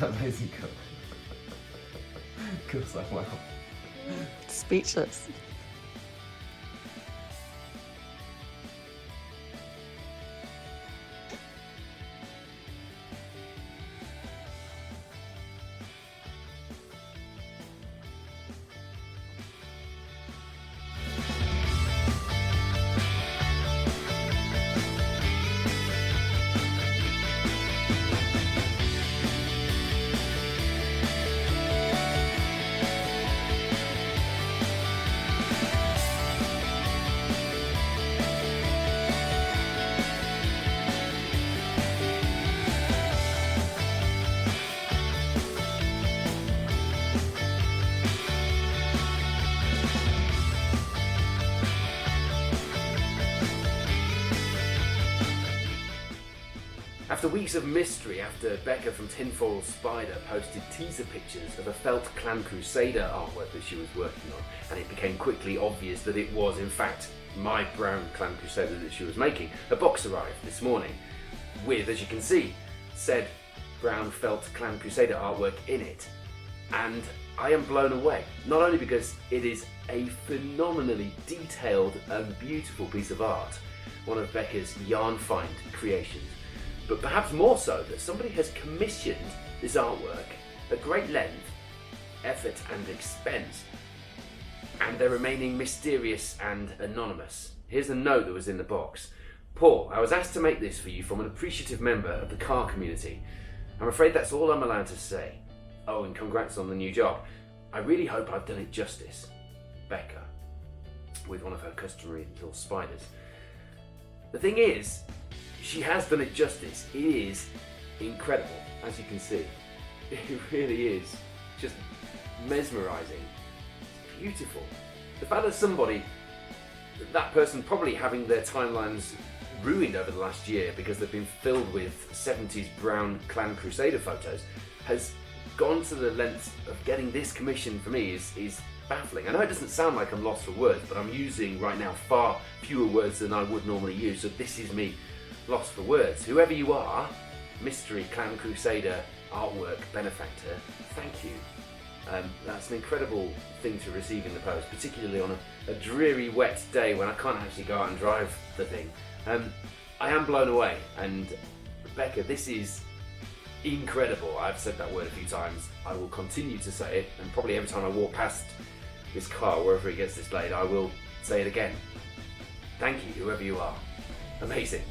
amazing, girl? Of course I will. Speechless. After weeks of mystery, after Becca from Tinfoilspider posted teaser pictures of a felt Clan Crusader artwork that she was working on, and it became quickly obvious that it was in fact my brown Clan Crusader that she was making, a box arrived this morning with, as you can see, said brown felt Clan Crusader artwork in it. And I am blown away, not only because it is a phenomenally detailed and beautiful piece of art, one of Becca's yarn find creations, but perhaps more so that somebody has commissioned this artwork at great length, effort and expense, and they're remaining mysterious and anonymous. Here's the note that was in the box. Paul, I was asked to make this for you from an appreciative member of the car community. I'm afraid that's all I'm allowed to say. Oh, and congrats on the new job. I really hope I've done it justice. Becca, with one of her customary little spiders. The thing is, she has done it justice. It is incredible, as you can see. It really is just mesmerising. It's beautiful. The fact that that person probably having their timelines ruined over the last year because they've been filled with 70s brown Clan Crusader photos, has gone to the lengths of getting this commission for me is baffling. I know it doesn't sound like I'm lost for words, but I'm using right now far fewer words than I would normally use, so this is me lost for words. Whoever you are, mystery Clan Crusader artwork benefactor, thank you. That's an incredible thing to receive in the post, particularly on a dreary wet day when I can't actually go out and drive the thing. I am blown away, and Becca, this is incredible. I've said that word a few times. I will continue to say it, and probably every time I walk past this car, wherever it gets displayed, I will say it again. Thank you, whoever you are. Amazing.